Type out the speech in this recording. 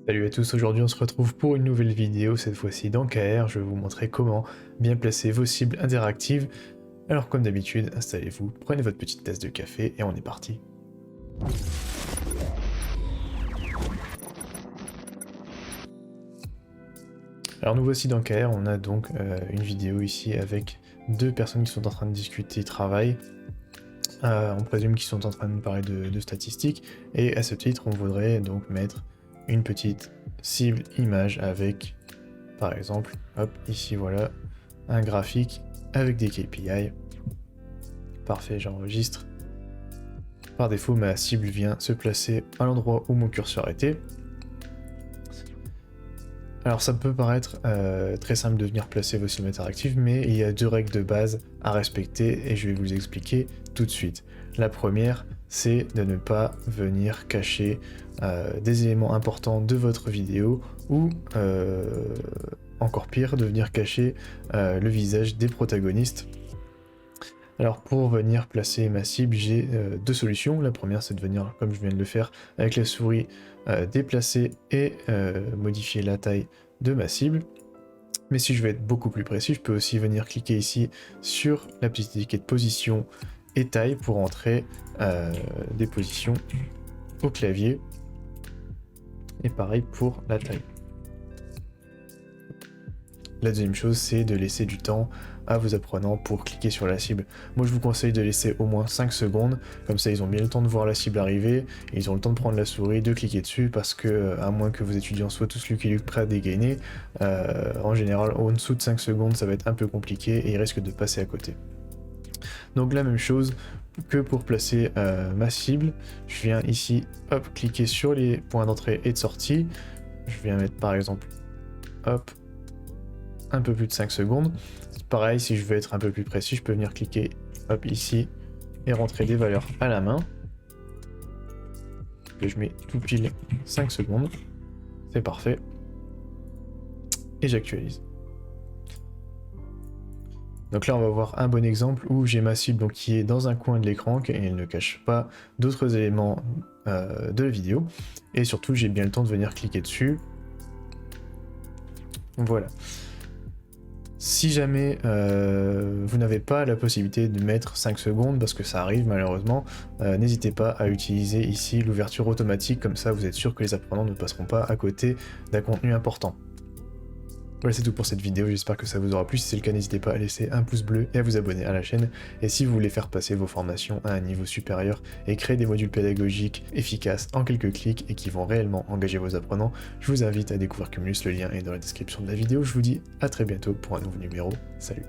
Salut à tous, aujourd'hui on se retrouve pour une nouvelle vidéo, cette fois-ci dans KR. Je vais vous montrer comment bien placer vos cibles interactives. Alors comme d'habitude, installez-vous, prenez votre petite tasse de café et on est parti. Alors nous voici dans KR, on a donc une vidéo ici avec deux personnes qui sont en train de discuter travail. On présume qu'ils sont en train de parler de statistiques, et à ce titre on voudrait donc mettre une petite cible image avec, par exemple, hop, ici voilà, un graphique avec des KPI. Parfait, j'enregistre. Par défaut, ma cible vient se placer à l'endroit où mon curseur était. Alors ça peut paraître très simple de venir placer vos cibles interactives, mais il y a deux règles de base à respecter et je vais vous expliquer tout de suite. La première, c'est de ne pas venir cacher des éléments importants de votre vidéo ou encore pire, de venir cacher le visage des protagonistes. Alors pour venir placer ma cible, j'ai deux solutions. La première, c'est de venir, comme je viens de le faire, avec la souris, déplacer et modifier la taille de ma cible. Mais si je veux être beaucoup plus précis, je peux aussi venir cliquer ici sur la petite étiquette position et taille pour entrer des positions au clavier. Et pareil pour la taille. La deuxième chose, c'est de laisser du temps à vos apprenants pour cliquer sur la cible. Moi, je vous conseille de laisser au moins 5 secondes, comme ça ils ont bien le temps de voir la cible arriver, et ils ont le temps de prendre la souris, de cliquer dessus, parce que, à moins que vos étudiants soient tous Lucky Luke prêts à dégainer, en général, en dessous de 5 secondes, ça va être un peu compliqué, et ils risquent de passer à côté. Donc la même chose que pour placer ma cible, je viens ici, hop, cliquer sur les points d'entrée et de sortie, je viens mettre par exemple, hop, un peu plus de 5 secondes. Pareil, si je veux être un peu plus précis, je peux venir cliquer hop ici et rentrer des valeurs à la main. Que je mets tout pile 5 secondes. C'est parfait. Et j'actualise. Donc là, on va voir un bon exemple où j'ai ma cible donc, qui est dans un coin de l'écran et elle ne cache pas d'autres éléments de la vidéo. Et surtout, j'ai bien le temps de venir cliquer dessus. Voilà. Si jamais vous n'avez pas la possibilité de mettre 5 secondes, parce que ça arrive malheureusement, n'hésitez pas à utiliser ici l'ouverture automatique, comme ça vous êtes sûr que les apprenants ne passeront pas à côté d'un contenu important. Voilà, c'est tout pour cette vidéo, j'espère que ça vous aura plu. Si c'est le cas, n'hésitez pas à laisser un pouce bleu et à vous abonner à la chaîne. Et si vous voulez faire passer vos formations à un niveau supérieur et créer des modules pédagogiques efficaces en quelques clics et qui vont réellement engager vos apprenants, je vous invite à découvrir Cumulus, le lien est dans la description de la vidéo. Je vous dis à très bientôt pour un nouveau numéro. Salut!